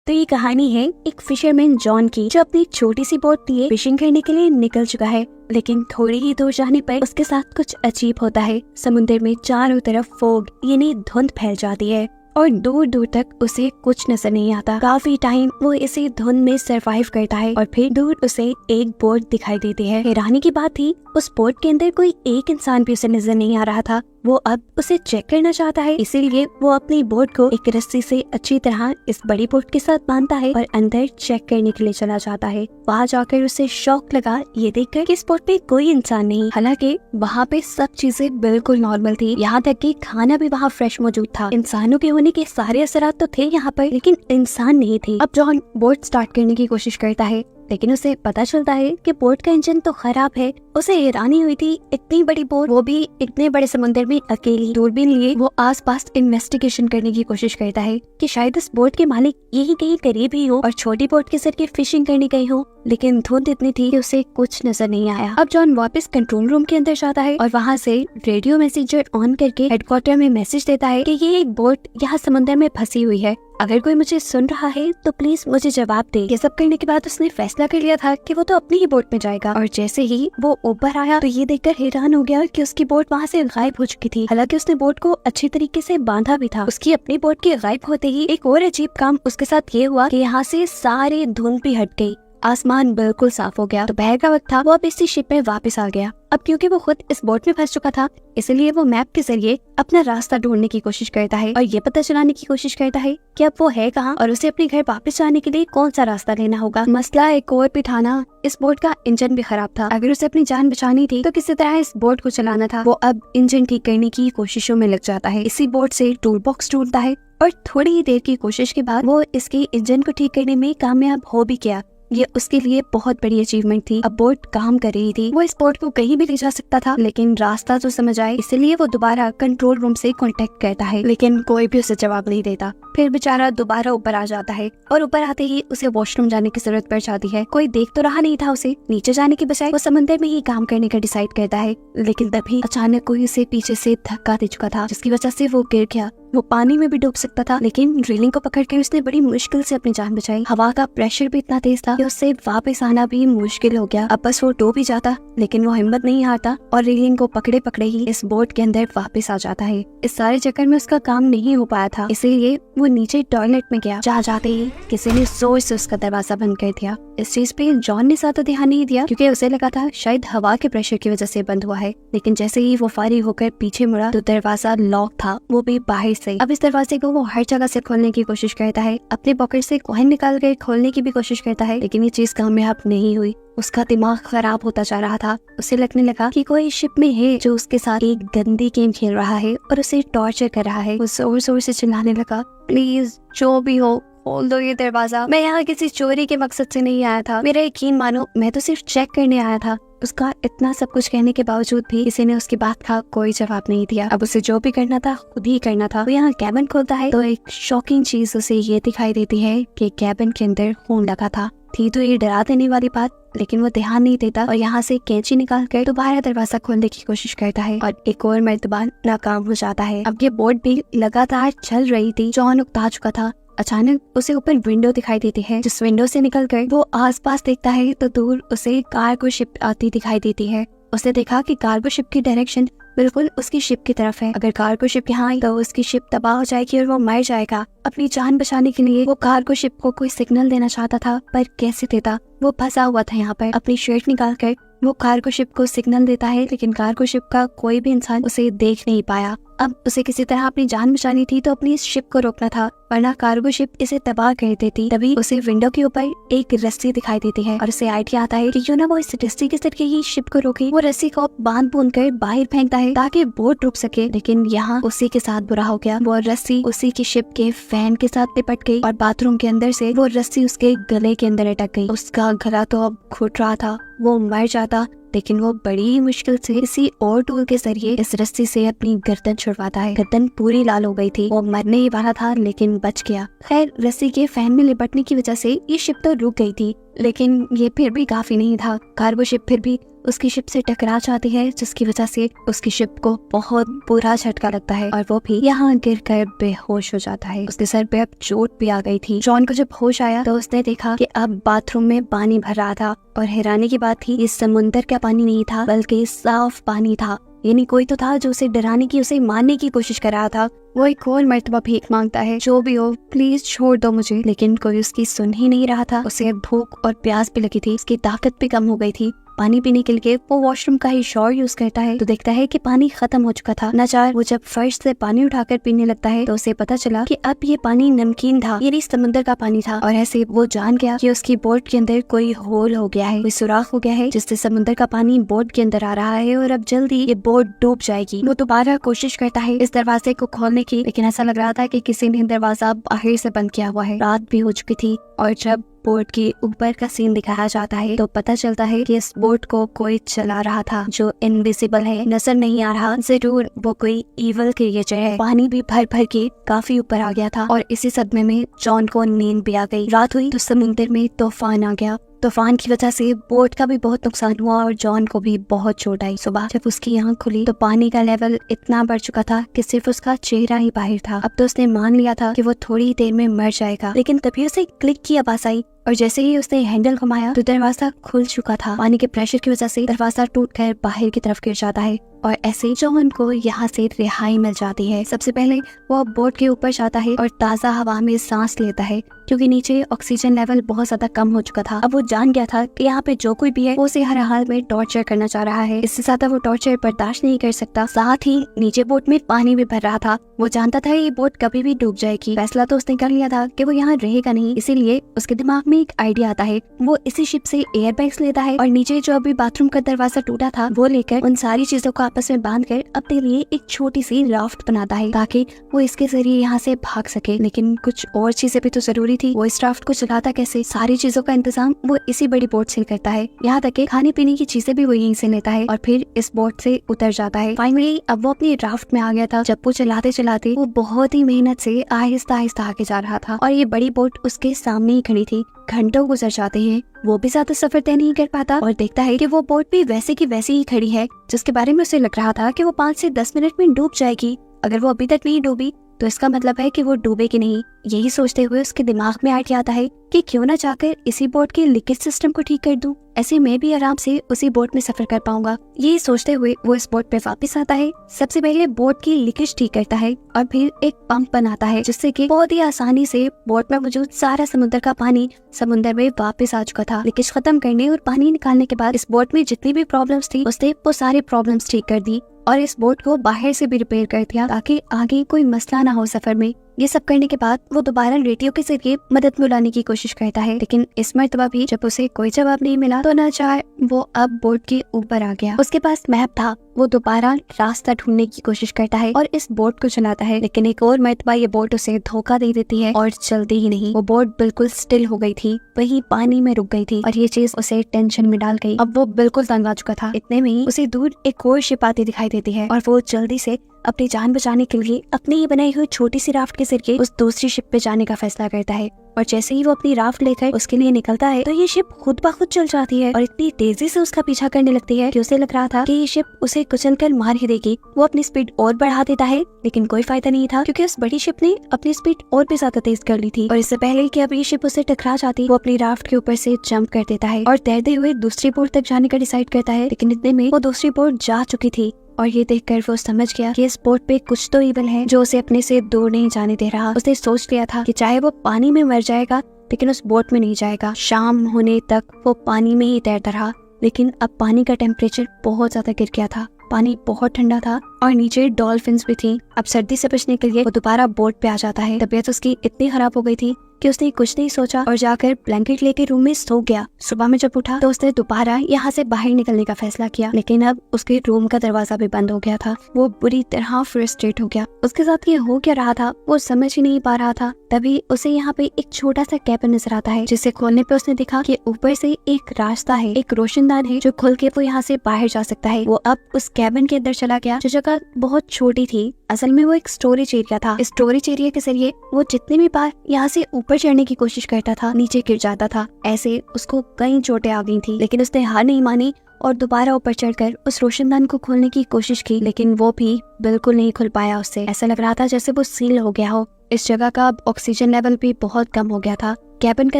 तो ये कहानी है एक फिशरमैन जॉन की, जो अपनी छोटी सी बोट लिए फिशिंग करने के लिए निकल चुका है। लेकिन थोड़ी ही दूर जाने पर उसके साथ कुछ अजीब होता है। समुद्र में चारों तरफ फोग यानी धुंध फैल जाती है और दूर दूर तक उसे कुछ नजर नहीं आता। काफी टाइम वो इसी धुंध में सरवाइव करता है और फिर दूर उसे एक बोट दिखाई देती है। हैरानी की बात थी, उस बोट के अंदर कोई एक इंसान भी उसे नजर नहीं आ रहा था। वो अब उसे चेक करना चाहता है, इसीलिए वो अपनी बोट को एक रस्सी से अच्छी तरह इस बड़ी बोट के साथ बांधता है और अंदर चेक करने के लिए चला जाता है। वहाँ जाकर उसे शौक लगा ये देखकर कि इस बोट पे कोई इंसान नहीं। हालांकि वहाँ पे सब चीजें बिल्कुल नॉर्मल थी, यहाँ तक कि खाना भी वहाँ फ्रेश मौजूद था। इंसानों के होने के सारे असरात तो थे यहाँ पर, लेकिन इंसान नहीं थे। अब जॉन बोट स्टार्ट करने की कोशिश करता है, लेकिन उसे पता चलता है कि बोट का इंजन तो खराब है। उसे हैरानी हुई थी, इतनी बड़ी बोट, वो भी इतने बड़े समुद्र में अकेली। दूरबीन लिए वो आसपास इन्वेस्टिगेशन करने की कोशिश करता है कि शायद इस बोट के मालिक यही कहीं करीब ही हो और छोटी बोट के जरिए फिशिंग करने गई हो, लेकिन धुंध इतनी थी कि उसे कुछ नजर नहीं आया। अब जॉन वापस कंट्रोल रूम के अंदर जाता है और वहाँ से रेडियो मैसेजर ऑन करके हेडक्वार्टर में मैसेज देता है कि ये एक बोट यहाँ समुद्र में फंसी हुई है, अगर कोई मुझे सुन रहा है तो प्लीज मुझे जवाब दे। ये सब करने के बाद उसने फैसला कर लिया था कि वो तो अपनी ही बोट में जाएगा। और जैसे ही वो ऊपर आया तो ये देखकर हैरान हो गया कि उसकी बोट वहाँ से गायब हो चुकी थी। हालांकि उसने बोट को अच्छी तरीके से बांधा भी था। उसकी अपनी बोट के गायब होते ही एक और अजीब काम उसके साथ ये हुआ कि यहाँ से सारी धुंध भी हट गई, आसमान बिल्कुल साफ हो गया। दोपहर का वक्त था, वो अब इसी शिप में वापस आ गया। अब क्योंकि वो खुद इस बोट में फंस चुका था, इसलिए वो मैप के जरिए अपना रास्ता ढूंढने की कोशिश करता है और ये पता चलाने की कोशिश करता है कि अब वो है कहाँ और उसे अपने घर वापस जाने के लिए कौन सा रास्ता लेना होगा। मसला एक और भी था ना, इस बोट का इंजन भी खराब था। अगर उसे अपनी जान बचानी थी तो किसी तरह इस बोट को चलाना था। वो अब इंजन ठीक करने की कोशिशों में लग जाता है। इसी बोट से टूल बॉक्स ढूंढता है और थोड़ी ही देर की कोशिश के बाद वो इसके इंजन को ठीक करने में कामयाब हो भी गया। ये उसके लिए बहुत बड़ी अचीवमेंट थी। अब बोट काम कर रही थी, वो इस बोट को कहीं भी ले जा सकता था, लेकिन रास्ता तो समझ आए, इसलिए वो दोबारा कंट्रोल रूम से कांटेक्ट करता है, लेकिन कोई भी उसे जवाब नहीं देता। फिर बेचारा दोबारा ऊपर आ जाता है और ऊपर आते ही उसे वॉशरूम जाने की जरूरत पड़ जाती है। कोई देख तो रहा नहीं था उसे, नीचे जाने के बजाय वो समंदर में ही काम करने का डिसाइड करता है। लेकिन तभी अचानक कोई उसे पीछे से धक्का दे चुका था, जिसकी वजह से वो गिर गया। वो पानी में भी डूब सकता था, लेकिन रेलिंग को पकड़कर उसने बड़ी मुश्किल से अपनी जान बचाई। हवा का प्रेशर भी इतना तेज था कि उससे वापस आना भी मुश्किल हो गया। अब बस वो डूब ही जाता, लेकिन वो हिम्मत नहीं हारता और रेलिंग को पकड़े पकड़े ही इस बोट के अंदर वापस आ जाता है। इस सारे चक्कर में उसका काम नहीं हो पाया था, इसीलिए वो नीचे टॉयलेट में गया। जा जाते ही किसी ने जोर से उसका दरवाजा बंद कर दिया। इस चीज पे जॉन ने ज्यादा ध्यान नहीं दिया, क्योंकि उसे लगा था शायद हवा के प्रेशर की वजह से बंद हुआ है। लेकिन जैसे ही वो फारिग होकर पीछे मुड़ा तो दरवाजा लॉक था, वो भी बाहर से। अब इस दरवाजे को वो हर जगह से खोलने की कोशिश करता है, अपने पॉकेट से कॉइन निकाल कर खोलने की भी कोशिश करता है, लेकिन ये चीज कामयाब नहीं हुई। उसका दिमाग खराब होता जा रहा था। उसे लगने लगा कि कोई शिप में है जो उसके साथ एक गंदी गेम खेल रहा है और उसे टॉर्चर कर रहा है। वो जोर जोर से चिल्लाने लगा, प्लीज जो भी हो खोल दो ये दरवाजा, मैं यहाँ किसी चोरी के मकसद से नहीं आया था, मेरा यकीन मानो, मैं तो सिर्फ चेक करने आया था। उसका इतना सब कुछ कहने के बावजूद भी किसी ने उसकी बात का कोई जवाब नहीं दिया। अब उसे जो भी करना था खुद ही करना था। वो यहाँ कैबिन खोलता है तो एक शॉकिंग चीज उसे ये दिखाई देती है कि कैबिन के अंदर खून लगा था। थी तो ये डरा देने वाली बात, लेकिन वो ध्यान नहीं देता और यहाँ से कैंची निकाल कर दोबारा दरवाजा खोलने की कोशिश करता है और एक और मर्तबा नाकाम हो जाता है। अब ये बोट भी लगातार चल रही थी, जॉन उकता चुका था। अचानक उसे ऊपर विंडो दिखाई देती है, जिस विंडो से निकलकर वो आसपास देखता है तो दूर उसे कार्गो शिप आती दिखाई देती है। उसने देखा कि कार्गो शिप की डायरेक्शन बिल्कुल उसकी शिप की तरफ है। अगर कार्गो शिप यहाँ आई तो उसकी शिप तबाह हो जाएगी और वो मर जाएगा। अपनी जान बचाने के लिए वो कार्गो शिप को कोई सिग्नल देना चाहता था, पर कैसे देता? वो फंसा हुआ था यहाँ पर। अपनी शर्ट निकाल कर वो कार्गो शिप को सिग्नल देता है, लेकिन कार्गो शिप का कोई भी इंसान उसे देख नहीं पाया। अब उसे किसी तरह अपनी जान बचानी थी तो अपनी इस शिप को रोकना था, वरना कार्गो शिप इसे तबाह कर देती। तभी उसे विंडो के ऊपर एक रस्सी दिखाई देती है और उसे आइडिया आता है कि क्यों ना वो इस रस्सी के जरिए ही शिप को रोके। वो रस्सी को बांध बूंद कर बाहर फेंकता है ताकि बोट रुक सके, लेकिन यहाँ उसी के साथ बुरा हो गया। वो रस्सी उसी की शिप के फैन के साथ लिपट गई और बाथरूम के अंदर से वो रस्सी उसके गले के अंदर अटक गई। उसका गला तो अब घुट रहा था, वो मर जाता, लेकिन वो बड़ी मुश्किल से किसी और टूल के जरिए इस रस्सी से अपनी गर्दन छुड़वाता है। गर्दन पूरी लाल हो गई थी, वो मरने ही वाला था, लेकिन बच गया। खैर, रस्सी के फैन में लिपटने की वजह से ये शिप तो रुक गई थी, लेकिन ये फिर भी काफी नहीं था। कार्गो शिप फिर भी उसकी शिप से टकरा जाती है, जिसकी वजह से उसकी शिप को बहुत बुरा झटका लगता है और वो भी यहाँ गिर कर बेहोश हो जाता है। उसके सर पे अब चोट भी आ गई थी। जॉन को जब होश आया तो उसने देखा कि अब बाथरूम में पानी भर रहा था और हैरानी की बात थी, ये समुंदर का पानी नहीं था बल्कि साफ पानी था। यानी कोई तो था जो उसे डराने की, उसे मारने की कोशिश कर रहा था। वो एक और मर्तबा भीख मांगता है, जो भी हो प्लीज छोड़ दो मुझे, लेकिन कोई उसकी सुन ही नहीं रहा था। उसे भूख और प्यास भी लगी थी, उसकी ताकत भी कम हो गई थी। पानी पीने के लिए वो वॉशरूम का ही शॉवर यूज करता है तो देखता है कि पानी खत्म हो चुका था। नाचार वो जब फर्श से पानी उठाकर पीने लगता है तो उसे पता चला कि अब ये पानी नमकीन था, ये नहीं समुद्र का पानी था। और ऐसे वो जान गया कि उसकी बोट के अंदर कोई होल हो गया है, कोई सुराख हो गया है, जिससे समुद्र का पानी बोट के अंदर आ रहा है और अब जल्दी ये बोट डूब जाएगी। वो दोबारा कोशिश करता है इस दरवाजे को खोलने की, लेकिन ऐसा लग रहा था कि किसी ने दरवाजा बाहर से बंद किया हुआ है। रात भी हो चुकी थी और जब बोट के ऊपर का सीन दिखाया जाता है तो पता चलता है कि इस बोट को कोई चला रहा था जो इनविजिबल है, नजर नहीं आ रहा। जरूर वो कोई इवल क्रिएचर है। पानी भी भर भर के काफी ऊपर आ गया था और इसी सदमे में जॉन को नींद भी आ गई। रात हुई तो समुद्र में तूफान आ गया। तूफान की वजह से बोट का भी बहुत नुकसान हुआ और जॉन को भी बहुत चोट आई। सुबह जब उसकी आंख खुली तो पानी का लेवल इतना बढ़ चुका था कि सिर्फ उसका चेहरा ही बाहर था। अब तो उसने मान लिया था कि वो थोड़ी देर में मर जाएगा, लेकिन तभी उसे क्लिक की आवाज आई और जैसे ही उसने हैंडल घुमाया तो दरवाजा खुल चुका था। पानी के प्रेशर की वजह से दरवाजा टूटकर बाहर की तरफ गिर जाता है और ऐसे जॉन को यहाँ से रिहाई मिल जाती है। सबसे पहले वो बोट के ऊपर जाता है और ताज़ा हवा में सांस लेता है, क्योंकि नीचे ऑक्सीजन लेवल बहुत ज्यादा कम हो चुका था। अब वो जान गया था कि यहाँ पे जो कोई भी है वो उसे हर हाल में टॉर्चर करना चाह रहा है। इससे ज्यादा वो टॉर्चर बर्दाश्त नहीं कर सकता। साथ ही नीचे बोट में पानी भी भर रहा था। वो जानता था ये बोट कभी भी डूब जाएगी। फैसला तो उसने कर लिया था कि वो यहाँ रहेगा नहीं, इसीलिए उसके दिमाग में एक आइडिया आता है। वो इसी शिप से एयर बैग्स लेता है और नीचे जो अभी बाथरूम का दरवाजा टूटा था वो लेकर उन सारी चीजों को आपस में बांध कर अपने लिए एक छोटी सी राफ्ट बनाता है ताकि वो इसके जरिए यहाँ से भाग सके। लेकिन कुछ और चीजें भी तो जरूरी थी। वो इस राफ्ट को चलाता कैसे? सारी चीजों का इंतजाम वो इसी बड़ी बोट से करता है। यहाँ तक कि खाने पीने की चीजें भी वो यहीं से लेता है और फिर इस बोट से उतर जाता है। फाइनली अब वो अपनी राफ्ट में आ गया था। जब वो चलाते चलाते वो बहुत ही मेहनत से आहिस्ता आहिस्ता आगे जा रहा था और ये बड़ी बोट उसके सामने ही खड़ी थी। घंटों गुजर जाते हैं, वो भी ज्यादा सफर तय नहीं कर पाता और देखता है कि वो बोट भी वैसे की वैसी ही खड़ी है जिसके बारे में उसे लग रहा था कि वो 5 से 10 मिनट में डूब जाएगी। अगर वो अभी तक नहीं डूबी तो इसका मतलब है कि वो डूबेगी नहीं। यही सोचते हुए उसके दिमाग में आइडिया आता है कि क्यों ना जाकर इसी बोट के लीकेज सिस्टम को ठीक कर दूं, ऐसे मैं भी आराम से उसी बोट में सफर कर पाऊंगा। यही सोचते हुए वो इस बोट पे वापस आता है। सबसे पहले बोट की लीकेज ठीक करता है और फिर एक पंप बनाता है जिससे कि बहुत ही आसानी से बोट में मौजूद सारा समुद्र का पानी समुद्र में वापस आ चुका था। लीकेज खत्म करने और पानी निकालने के बाद इस बोट में जितनी भी प्रॉब्लम्स थी उसने वो सारी प्रॉब्लम्स ठीक कर दी और इस बोट को बाहर से भी रिपेयर कर दिया ताकि आगे कोई मसला ना हो सफर में। ये सब करने के बाद वो दोबारा रेडियो के जरिए मदद बुलाने की कोशिश करता है, लेकिन इस मर्तबा भी जब उसे कोई जवाब नहीं मिला तो ना चाहे वो अब बोट के ऊपर आ गया। उसके पास मैप था। वो दोबारा रास्ता ढूंढने की कोशिश करता है और इस बोट को चलाता है, लेकिन एक और मर्तबा ये बोट उसे धोखा दे देती है और चलती ही नहीं। वो बोट बिल्कुल स्टिल हो गई थी, वही पानी में रुक गई थी और ये चीज उसे टेंशन में डाल गई। अब वो बिल्कुल तंग आ चुका था। इतने में ही उसे दूर एक और शिप आती दिखाई देती है और वो जल्दी से अपनी जान बचाने के लिए अपनी ही बनाई हुई छोटी सी राफ्ट के जरिए उस दूसरी शिप पे जाने का फैसला करता है। और जैसे ही वो अपनी राफ्ट लेकर उसके लिए निकलता है तो ये शिप खुद ब खुद चल जाती है और इतनी तेजी से उसका पीछा करने लगती है कि उसे लग रहा था कि ये शिप उसे कुचलकर मार ही देगी। वो अपनी स्पीड और बढ़ा देता है, लेकिन कोई फायदा नहीं था क्योंकि उस बड़ी शिप ने अपनी स्पीड और भी ज्यादा तेज कर ली थी। और इससे पहले कि अब ये शिप उसे टकरा जाती, वो अपनी राफ्ट के ऊपर से जंप कर देता है और तैरते हुए दूसरी बोट तक जाने का डिसाइड करता है। लेकिन इतने में वो दूसरी बोट जा चुकी थी और ये देखकर वो समझ गया कि इस बोट पे कुछ तो इवल है जो उसे अपने से दूर नहीं जाने दे रहा। उसने सोच लिया था कि चाहे वो पानी में मर जाएगा लेकिन उस बोट में नहीं जाएगा। शाम होने तक वो पानी में ही तैरता रहा, लेकिन अब पानी का टेम्परेचर बहुत ज्यादा गिर गया था। पानी बहुत ठंडा था और नीचे डॉल्फिन्स भी थी। अब सर्दी से बचने के लिए वो दोबारा बोट पे आ जाता है। तबीयत उसकी इतनी खराब हो गई थी कि उसने कुछ नहीं सोचा और जाकर ब्लैंकेट लेके रूम में सो गया। सुबह में जब उठा तो उसने दोबारा यहाँ से बाहर निकलने का फैसला किया, लेकिन अब उसके रूम का दरवाजा भी बंद हो गया था। वो बुरी तरह फ्रस्ट्रेट हो गया। उसके साथ ये हो क्या रहा था वो समझ ही नहीं पा रहा था। तभी उसे यहाँ पे एक छोटा सा कैबिन नजर आता है, जिसे खोलने पे उसने देखा कि ऊपर से एक रास्ता है, एक रोशनदान है जो खुल के वो यहाँ से बाहर जा सकता है। वो अब उस कैबिन के अंदर चला गया जो जगह बहुत छोटी थी। असल में वो एक स्टोरेज एरिया था। इस स्टोरेज एरिया के जरिए वो जितने भी बार यहाँ से ऊपर चढ़ने की कोशिश करता था नीचे गिर जाता था। ऐसे उसको कई चोटें आ गई थी, लेकिन उसने हार नहीं मानी और दोबारा ऊपर चढ़कर उस रोशनदान को खोलने की कोशिश की, लेकिन वो भी बिल्कुल नहीं खुल पाया उससे। ऐसा लग रहा था जैसे वो सील हो गया हो। इस जगह का ऑक्सीजन लेवल भी बहुत कम हो गया था। कैबिन का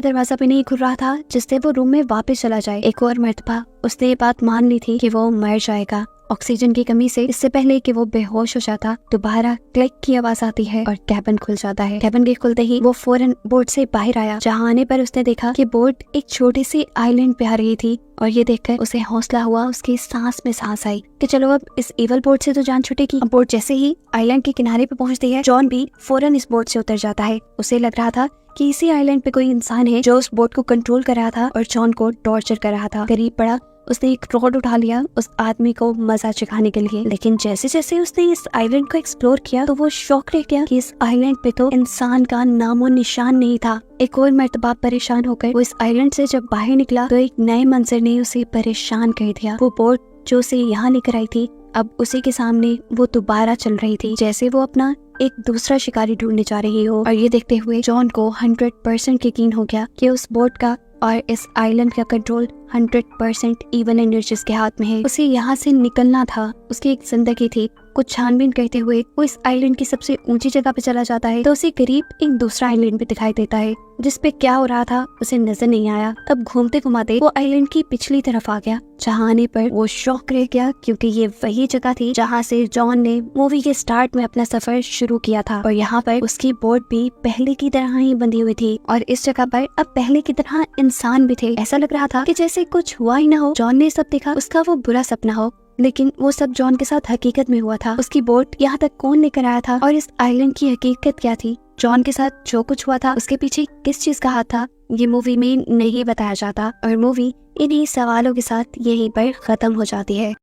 दरवाजा भी नहीं खुल रहा था जिससे वो रूम में वापस चला जाए। एक और मर्तबा उसने ये बात मान ली थी कि वो मर जाएगा ऑक्सीजन की कमी से। इससे पहले कि वो बेहोश हो जाता, दोबारा क्लिक की आवाज आती है और कैबिन खुल जाता है। कैबिन के खुलते ही वो फौरन बोट से बाहर आया, जहाँ आने पर उसने देखा कि बोट एक छोटी सी आइलैंड पे आ रही थी। और ये देखकर उसे हौसला हुआ, उसकी सांस में सांस आई कि चलो अब इस इवल बोट से तो जान छूटेगी। अब बोट जैसे ही आइलैंड के किनारे पे पहुंचती है, जॉन भी फौरन इस बोट से उतर जाता है। उसे लग रहा था कि इसी आइलैंड पे कोई इंसान है जो उस बोट को कंट्रोल कर रहा था और जॉन को टॉर्चर कर रहा था। करीब पड़ा, उसने एक रॉड उठा लिया उस आदमी को मजा चखाने के लिए। लेकिन जैसे जैसे उसने इस आइलैंड को एक्सप्लोर किया तो वो शॉक रह गया कि इस आइलैंड पे तो इंसान का नामो निशान नहीं था। एक और मर्तबा परेशान होकर वो इस आइलैंड से जब बाहर निकला तो एक नए मंजर ने उसे परेशान कर दिया। वो बोट जो उसे यहाँ लेकर आई थी, अब उसी के सामने वो दोबारा चल रही थी, जैसे वो अपना एक दूसरा शिकारी ढूंढने जा रही हो। और ये देखते हुए जॉन को 100% यकीन हो गया कि उस बोट का और इस आइलैंड का कंट्रोल 100% इवल एनर्जीज के हाथ में है। उसे यहाँ से निकलना था, उसकी एक जिंदगी थी। कुछ छानबीन करते हुए वो इस आइलैंड की सबसे ऊंची जगह पे चला जाता है तो उसे करीब एक दूसरा आइलैंड भी दिखाई देता है, जिस पे क्या हो रहा था उसे नजर नहीं आया। तब घूमते घुमाते वो आइलैंड की पिछली तरफ आ गया, जहाँ आने पर वो शॉक रह गया क्योंकि ये वही जगह थी जहाँ से जॉन ने मूवी के स्टार्ट में अपना सफर शुरू किया था। और यहाँ पर उसकी बोट भी पहले की तरह ही बंधी हुई थी और इस जगह पर अब पहले की तरह इंसान भी थे। ऐसा लग रहा था कि जैसे कुछ हुआ ही ना हो। जॉन ने सब देखा, उसका वो बुरा सपना हो, लेकिन वो सब जॉन के साथ हकीकत में हुआ था। उसकी बोट यहाँ तक कौन लेकर आया था और इस आइलैंड की हकीकत क्या थी? जॉन के साथ जो कुछ हुआ था उसके पीछे किस चीज का हाथ था, ये मूवी में नहीं बताया जाता और मूवी इन्हीं सवालों के साथ यहीं पर खत्म हो जाती है।